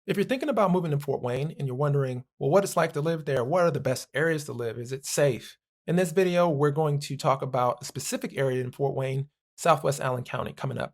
If you're thinking about moving to Fort Wayne and you're wondering, well, what it's like to live there, what are the best areas to live? Is it safe? In this video, we're going to talk about a specific area in Fort Wayne, Southwest Allen County, coming up.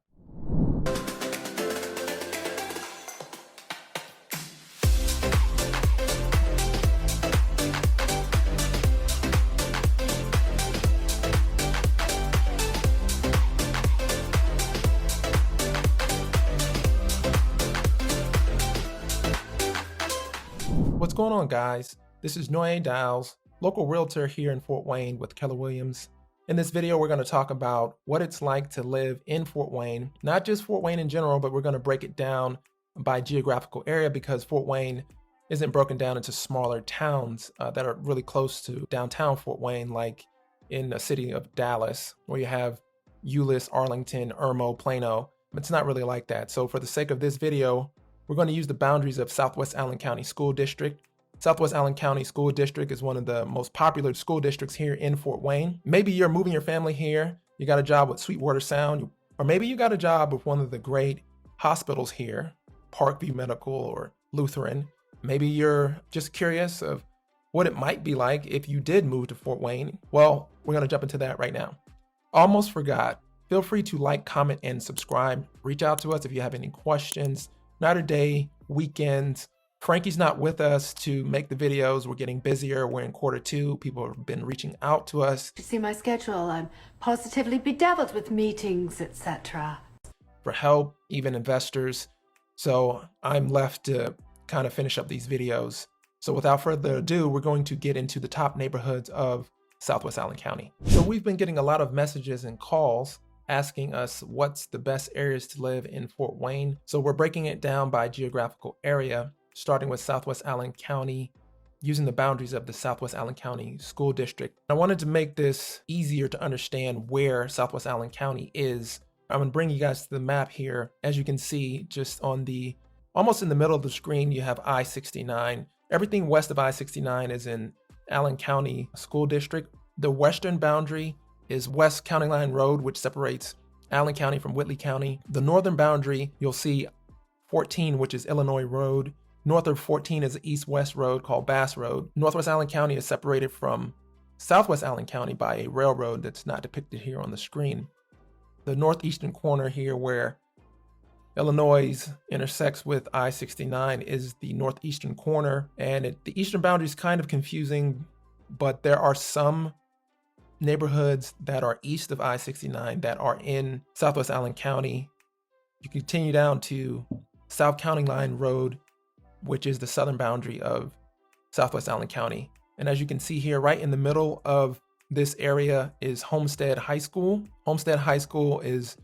What's going on, guys? This is Noe Dials, local realtor here in Fort Wayne with Keller Williams. In this video, we're going to talk about what it's like to live in Fort Wayne, not just Fort Wayne in general, but we're going to break it down by geographical area because Fort Wayne isn't broken down into smaller towns that are really close to downtown Fort Wayne, like in the city of Dallas, where you have Euless, Arlington, Irmo, Plano. It's not really like that. So for the sake of this video, we're going to use the boundaries of Southwest Allen County School District. Southwest Allen County School District is one of the most popular school districts here in Fort Wayne. Maybe you're moving your family here, you got a job with Sweetwater Sound, or maybe you got a job with one of the great hospitals here, Parkview Medical or Lutheran. Maybe you're just curious of what it might be like if you did move to Fort Wayne. Well, we're going to jump into that right now. Almost forgot. Feel free to like, comment, and subscribe. Reach out to us if you have any questions. Night or day, weekends. Frankie's not with us to make the videos. We're getting busier. We're in Q2. People have been reaching out to us. You see my schedule. I'm positively bedeviled with meetings, etc. For help, even investors. So I'm left to kind of finish up these videos. So without further ado, we're going to get into the top neighborhoods of Southwest Allen County. So we've been getting a lot of messages and calls asking us what's the best areas to live in Fort Wayne. So we're breaking it down by geographical area, starting with Southwest Allen County, using the boundaries of the Southwest Allen County School District. I wanted to make this easier to understand where Southwest Allen County is. I'm gonna bring you guys to the map here. As you can see, just on the, almost in the middle of the screen, you have I-69. Everything west of I-69 is in Allen County School District. The western boundary is West County Line Road, which separates Allen County from Whitley County. The northern boundary, you'll see 14, which is Illinois Road. North of 14 is an east-west road called Bass Road. Northwest Allen County is separated from Southwest Allen County by a railroad that's not depicted here on the screen. The northeastern corner here where Illinois intersects with I-69 is the northeastern corner, and the eastern boundary is kind of confusing, but there are some neighborhoods that are east of I-69 that are in Southwest Allen County. You continue down to South County Line Road, which is the southern boundary of Southwest Allen County. And as you can see here, right in the middle of this area is Homestead High School. Homestead High School is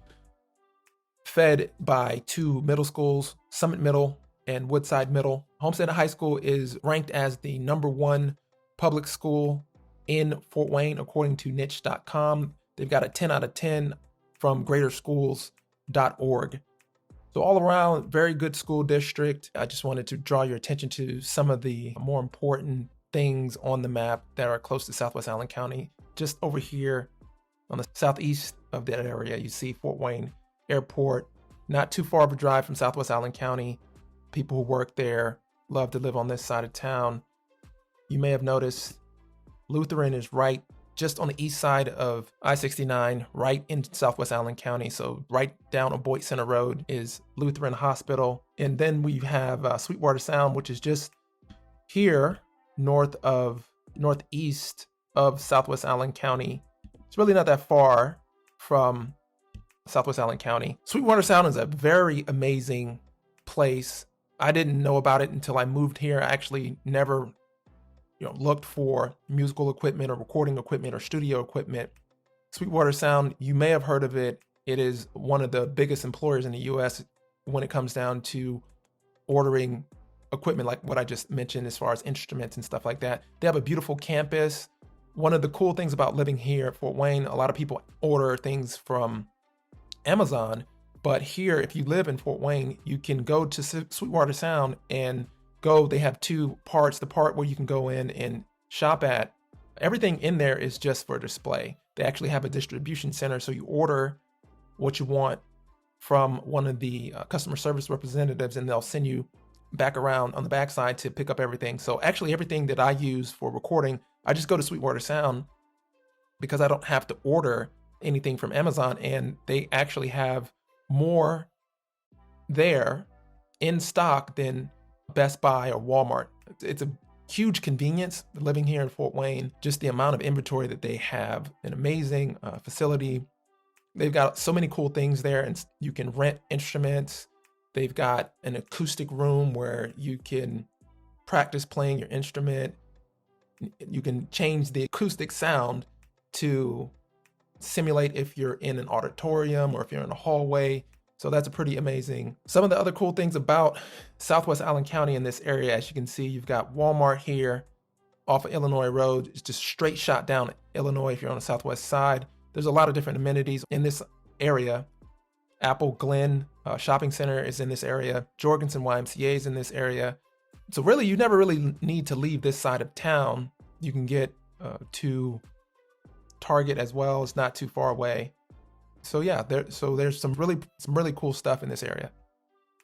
fed by two middle schools, Summit Middle and Woodside Middle. Homestead High School is ranked as the #1 public school in Fort Wayne, according to niche.com. They've got a 10 out of 10 from greaterschools.org. So all around, very good school district. I just wanted to draw your attention to some of the more important things on the map that are close to Southwest Allen County. Just over here on the southeast of that area, you see Fort Wayne Airport, not too far of a drive from Southwest Allen County. People who work there love to live on this side of town. You may have noticed Lutheran is right just on the east side of I-69, right in Southwest Allen County. So right down on Boyd Center Road is Lutheran Hospital. And then we have Sweetwater Sound, which is just here northeast of Southwest Allen County. It's really not that far from Southwest Allen County. Sweetwater Sound is a very amazing place. I didn't know about it until I moved here. I actually never looked for musical equipment or recording equipment or studio equipment. Sweetwater Sound, you may have heard of it. It is one of the biggest employers in the US when it comes down to ordering equipment like what I just mentioned as far as instruments and stuff like that. They have a beautiful campus. One of the cool things about living here at Fort Wayne, a lot of people order things from Amazon, but here, if you live in Fort Wayne, you can go to Sweetwater Sound and they have two parts. The part where you can go in and shop at, everything in there is just for display. They actually have a distribution center, so you order what you want from one of the customer service representatives and they'll send you back around on the backside to pick up everything. So actually everything that I use for recording, I just go to Sweetwater Sound because I don't have to order anything from Amazon, and they actually have more there in stock than Best Buy or Walmart. It's a huge convenience living here in Fort Wayne. Just the amount of inventory that they have, an amazing facility. They've got so many cool things there, and you can rent instruments. They've got an acoustic room where you can practice playing your instrument. You can change the acoustic sound to simulate if you're in an auditorium or if you're in a hallway. So that's a pretty amazing. Some of the other cool things about Southwest Allen County in this area, as you can see, you've got Walmart here off of Illinois Road. It's just straight shot down Illinois if you're on the southwest side. There's a lot of different amenities in this area. Apple Glen Shopping Center is in this area. Jorgensen YMCA is in this area. So really, you never really need to leave this side of town. You can get to Target as well. It's not too far away. So yeah, there's some really cool stuff in this area.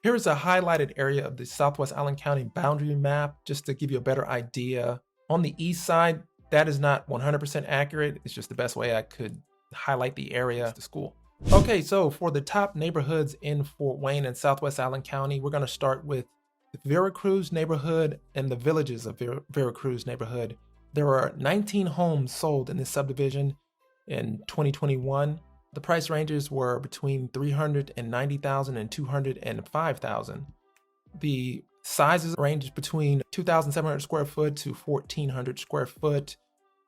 Here is a highlighted area of the Southwest Allen County boundary map, just to give you a better idea. On the east side, that is not 100% accurate. It's just the best way I could highlight the area of the school. Okay, so for the top neighborhoods in Fort Wayne and Southwest Allen County, we're going to start with the Veracruz neighborhood and the villages of Veracruz neighborhood. There are 19 homes sold in this subdivision in 2021. The price ranges were between $390,000 and $205,000. The sizes range between 2,700 square foot to 1,400 square foot.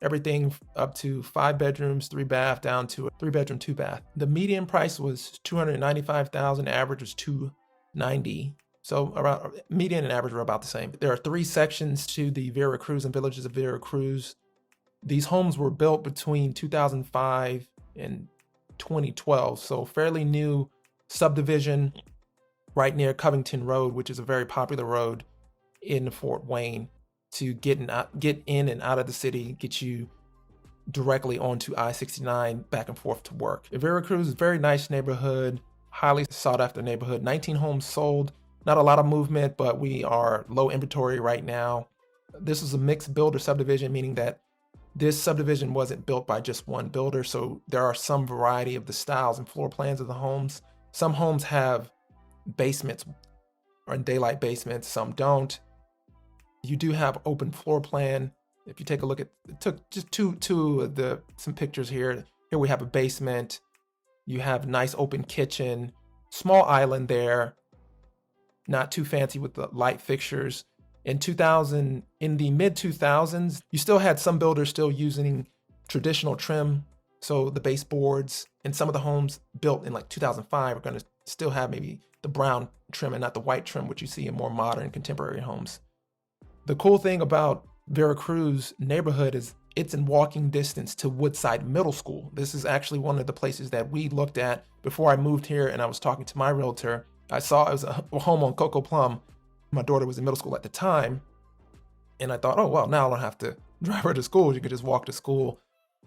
Everything up to 5 bedrooms, 3 bath, down to a 3 bedroom, 2 bath. The median price was $295,000. Average was $290,000. So around median and average were about the same. There are 3 sections to the Veracruz and villages of Veracruz. These homes were built between 2005 and 2012, so fairly new subdivision right near Covington Road, which is a very popular road in Fort Wayne to get in and out of the city, get you directly onto I-69 back and forth to work. Veracruz is a very nice neighborhood, highly sought after neighborhood. 19 homes sold, not a lot of movement, but we are low inventory right now. This is a mixed builder subdivision, meaning that this subdivision wasn't built by just one builder, so there are some variety of the styles and floor plans of the homes. Some homes have basements or daylight basements, some don't. You do have open floor plan. If you take a look at, took just two of some pictures here. Here we have a basement. You have nice open kitchen, small island there, not too fancy with the light fixtures. In the mid 2000s, you still had some builders still using traditional trim. So the baseboards in some of the homes built in like 2005 are going to still have maybe the brown trim and not the white trim, which you see in more modern contemporary homes. The cool thing about Veracruz neighborhood is it's in walking distance to Woodside Middle School. This is actually one of the places that we looked at before I moved here, and I was talking to my realtor. I saw it was a home on Coco Plum. My daughter was in middle school at the time, and I thought, oh well, now I don't have to drive her to school. You could just walk to school.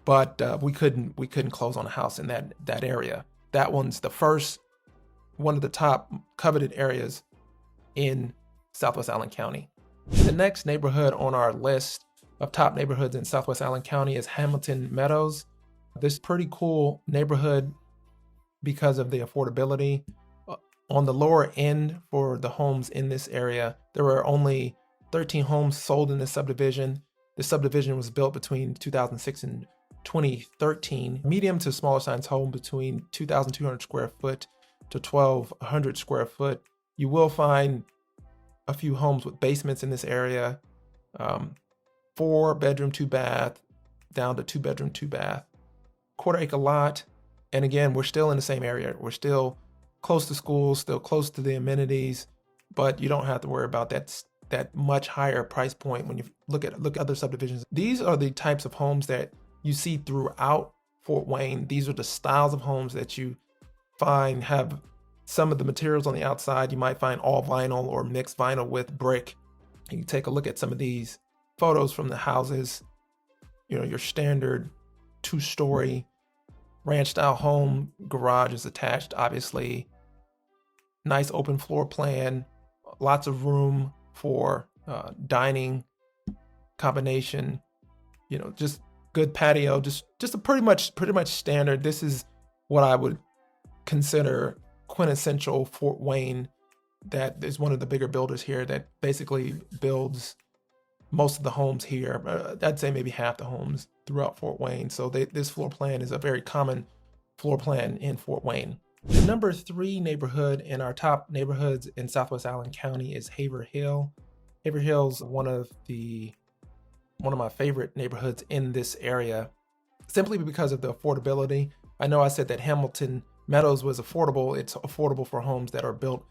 But we couldn't close on a house in that area. That one's the first one of the top coveted areas in Southwest Allen County. The next neighborhood on our list of top neighborhoods in Southwest Allen County is Hamilton Meadows. This pretty cool neighborhood because of the affordability. On the lower end for the homes in this area, there were only 13 homes sold in this subdivision. This subdivision was built between 2006 and 2013. Medium to smaller size home between 2,200 square foot to 1,200 square foot. You will find a few homes with basements in this area. 4 bedroom, 2 bath, down to 2 bedroom, 2 bath. Quarter acre lot. And again, we're still in the same area. We're still close to schools, still close to the amenities, but you don't have to worry about that much higher price point when you look at other subdivisions. These are the types of homes that you see throughout Fort Wayne. These are the styles of homes that you find have some of the materials on the outside. You might find all vinyl or mixed vinyl with brick. You can take a look at some of these photos from the houses. You know, your standard 2-story ranch style home, garage is attached, obviously. Nice open floor plan, lots of room for dining combination, just good patio, just a pretty much standard. This is what I would consider quintessential Fort Wayne. That is one of the bigger builders here that basically builds most of the homes here. I'd say maybe half the homes throughout Fort Wayne. So this floor plan is a very common floor plan in Fort Wayne. The number 3 neighborhood in our top neighborhoods in Southwest Allen County is Haverhill. Haverhill's one of my favorite neighborhoods in this area, simply because of the affordability. I know I said that Hamilton Meadows was affordable. It's affordable for homes that are built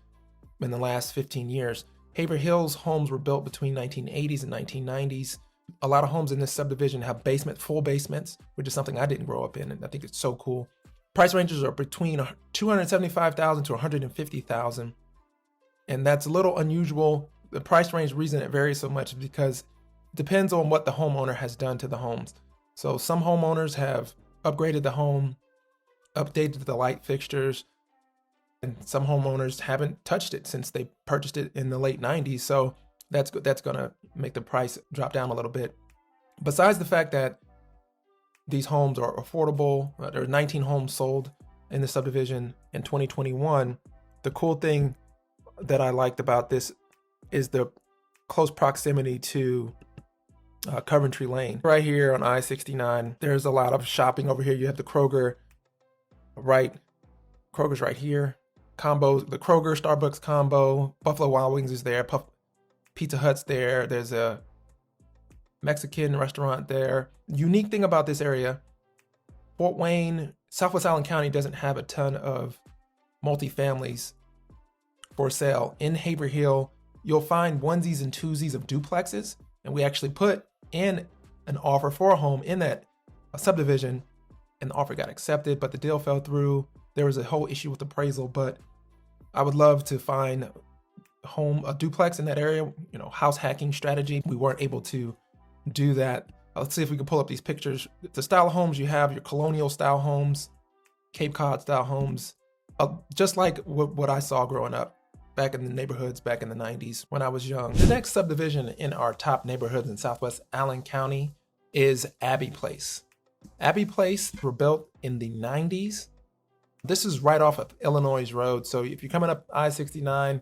in the last 15 years. Haverhill's homes were built between 1980s and 1990s. A lot of homes in this subdivision have full basements, which is something I didn't grow up in, and I think it's so cool. Price ranges are between $275,000 to $150,000, and that's a little unusual. The price range reason it varies so much is because it depends on what the homeowner has done to the homes. So some homeowners have upgraded the home, updated the light fixtures, and some homeowners haven't touched it since they purchased it in the late 90s. So that's going to make the price drop down a little bit. Besides the fact that these homes are affordable, there are 19 homes sold in the subdivision in 2021. The cool thing that I liked about this is the close proximity to Coventry Lane. Right here on I-69, there's a lot of shopping over here. You have the Kroger's right here. Combos, the Kroger Starbucks combo, Buffalo Wild Wings is there, Pizza Hut's there, there's a Mexican restaurant there. Unique thing about this area, Fort Wayne, Southwest Allen County doesn't have a ton of multifamilies for sale. In Haverhill, you'll find onesies and twosies of duplexes, and we actually put in an offer for a home in that subdivision, and the offer got accepted, but the deal fell through. There was a whole issue with appraisal, but I would love to find a duplex in that area, house hacking strategy. We weren't able to do that. Let's see if we can pull up these pictures. The style of homes you have, your colonial style homes, Cape Cod style homes, just like what I saw growing up back in the neighborhoods back in the 90s when I was young. The next subdivision in our top neighborhoods in Southwest Allen County is Abbey Place. Abbey Place were built in the 90s. This is right off of Illinois Road. So if you're coming up I-69,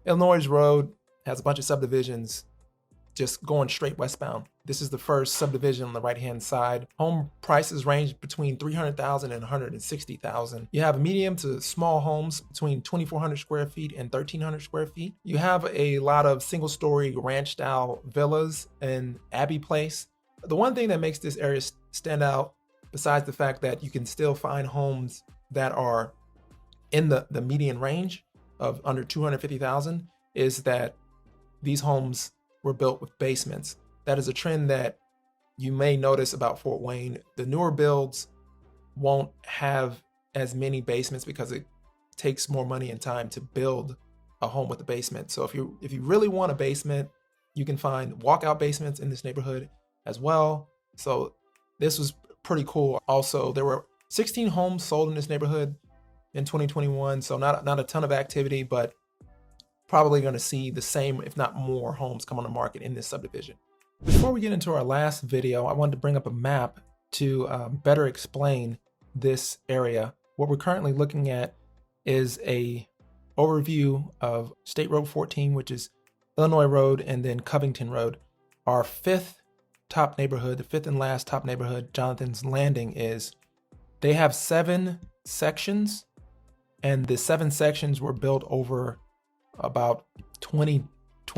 Illinois Road has a bunch of subdivisions just going straight westbound. This is the first subdivision on the right-hand side. Home prices range between $300,000 and $160,000. You have medium to small homes between 2,400 square feet and 1,300 square feet. You have a lot of single-story ranch-style villas in Abbey Place. The one thing that makes this area stand out, besides the fact that you can still find homes that are in the median range of under $250,000, is that these homes were built with basements. That is a trend that you may notice about Fort Wayne. The newer builds won't have as many basements because it takes more money and time to build a home with a basement. So if you really want a basement, you can find walkout basements in this neighborhood as well. So this was pretty cool. Also, there were 16 homes sold in this neighborhood in 2021. So not a ton of activity, but probably going to see the same, if not more, homes come on the market in this subdivision. Before we get into our last video, I wanted to bring up a map to better explain this area. What we're currently looking at is a overview of State Road 14, which is Illinois Road, and then Covington Road. Our fifth top neighborhood, the fifth and last top neighborhood, Jonathan's Landing, they have 7 sections, and the 7 sections were built over about 20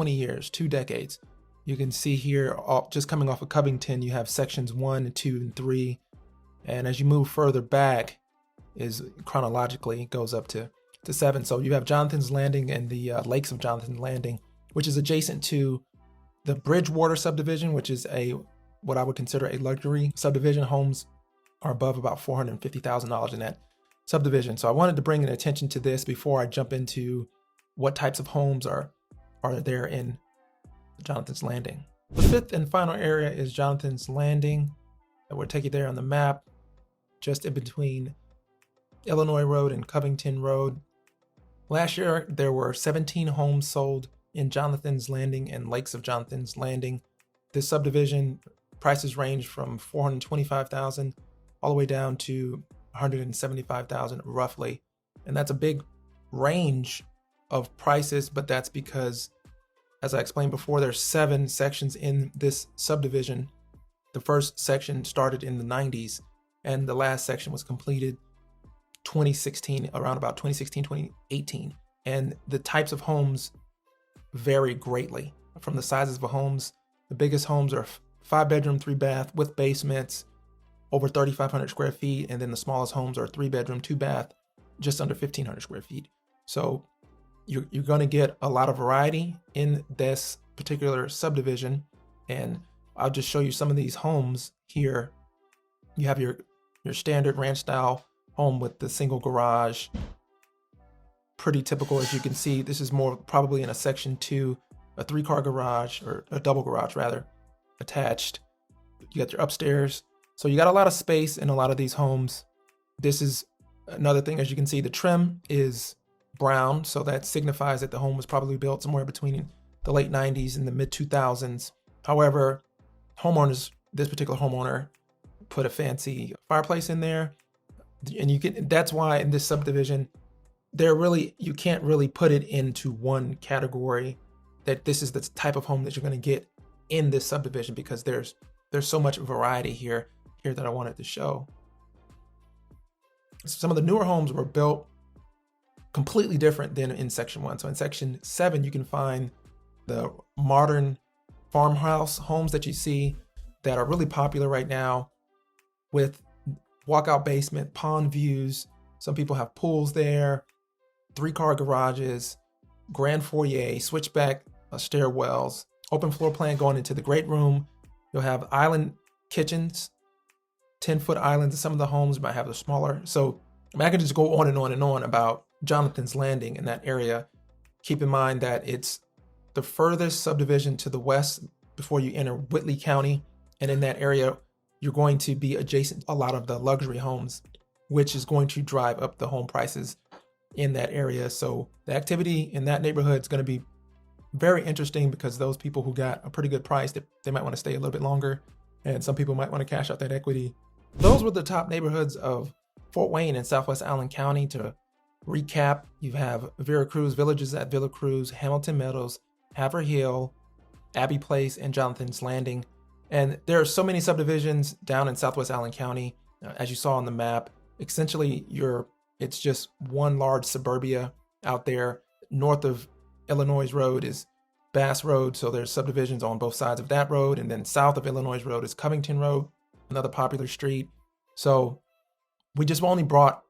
years, 2 decades. You can see here, just coming off of Covington, you have sections 1, 2, and 3. And as you move further back, chronologically, it goes up to 7. So you have Jonathan's Landing and the Lakes of Jonathan's Landing, which is adjacent to the Bridgewater subdivision, which is what I would consider a luxury subdivision. Homes are above about $450,000 in that subdivision. So I wanted to bring attention to this before I jump into what types of homes are there in Jonathan's Landing. The fifth and final area is Jonathan's Landing. I will take you there on the map, just in between Illinois Road and Covington Road. Last year, there were 17 homes sold in Jonathan's Landing and Lakes of Jonathan's Landing. This subdivision prices range from $425,000 all the way down to $175,000 roughly. And that's a big range of prices, but that's because, as I explained before, there's 7 sections in this subdivision. The first section started in the 90s, and the last section was completed 2016, around about 2016, 2018. And the types of homes vary greatly from the sizes of the homes. The biggest homes are 5-bedroom, 3-bath with basements, over 3,500 square feet. And then the smallest homes are 3-bedroom, 2-bath, just under 1,500 square feet. So you're going to get a lot of variety in this particular subdivision. And I'll just show you some of these homes here. You have your standard ranch style home with the single garage. Pretty typical, as you can see. This is more probably in a section 2, a 3-car garage, or a double garage rather, attached. You got your upstairs. So you got a lot of space in a lot of these homes. This is another thing, as you can see, the trim is brown. So that signifies that the home was probably built somewhere between the late 90s and the mid 2000s. However, this particular homeowner put a fancy fireplace in there. And that's why in this subdivision, you can't really put it into one category, that this is the type of home that you're going to get in this subdivision, because there's so much variety here that I wanted to show. Some of the newer homes were built completely different than in section 1. So in section 7, you can find the modern farmhouse homes that you see that are really popular right now, with walkout basement, pond views. Some people have pools there, 3-car garages, grand foyer, switchback stairwells, open floor plan going into the great room. You'll have island kitchens, 10-foot islands. In some of the homes might have the smaller. So I can just go on and on and on about Jonathan's Landing in that area. Keep in mind that it's the furthest subdivision to the west before you enter Whitley County. And in that area, you're going to be adjacent to a lot of the luxury homes, which is going to drive up the home prices in that area. So the activity in that neighborhood is going to be very interesting, because those people who got a pretty good price, they might want to stay a little bit longer, and some people might want to cash out that equity. Those were the top neighborhoods of Fort Wayne and Southwest Allen County. To recap, you have Veracruz, villages at Veracruz, Hamilton Meadows, Haverhill, Abbey Place, and Jonathan's Landing. And there are so many subdivisions down in Southwest Allen County, as you saw on the map. Essentially, it's just one large suburbia out there. North of Illinois Road is Bass Road, so there's subdivisions on both sides of that road. And then south of Illinois Road is Covington Road, another popular street. So we just only brought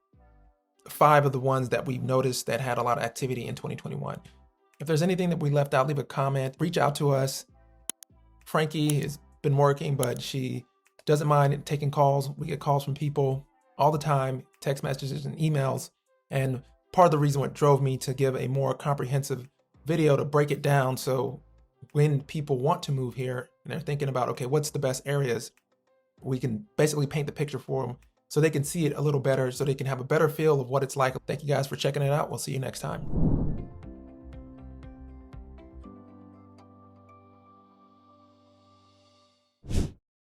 5 of the ones that we've noticed that had a lot of activity in 2021. If there's anything that we left out, leave a comment, reach out to us. Frankie has been working, but she doesn't mind taking calls. We get calls from people all the time, text messages and emails. And part of the reason what drove me to give a more comprehensive video to break it down, so when people want to move here and they're thinking about, okay, what's the best areas, we can basically paint the picture for them so they can see it a little better, so they can have a better feel of what it's like. Thank you guys for checking it out. We'll see you next time.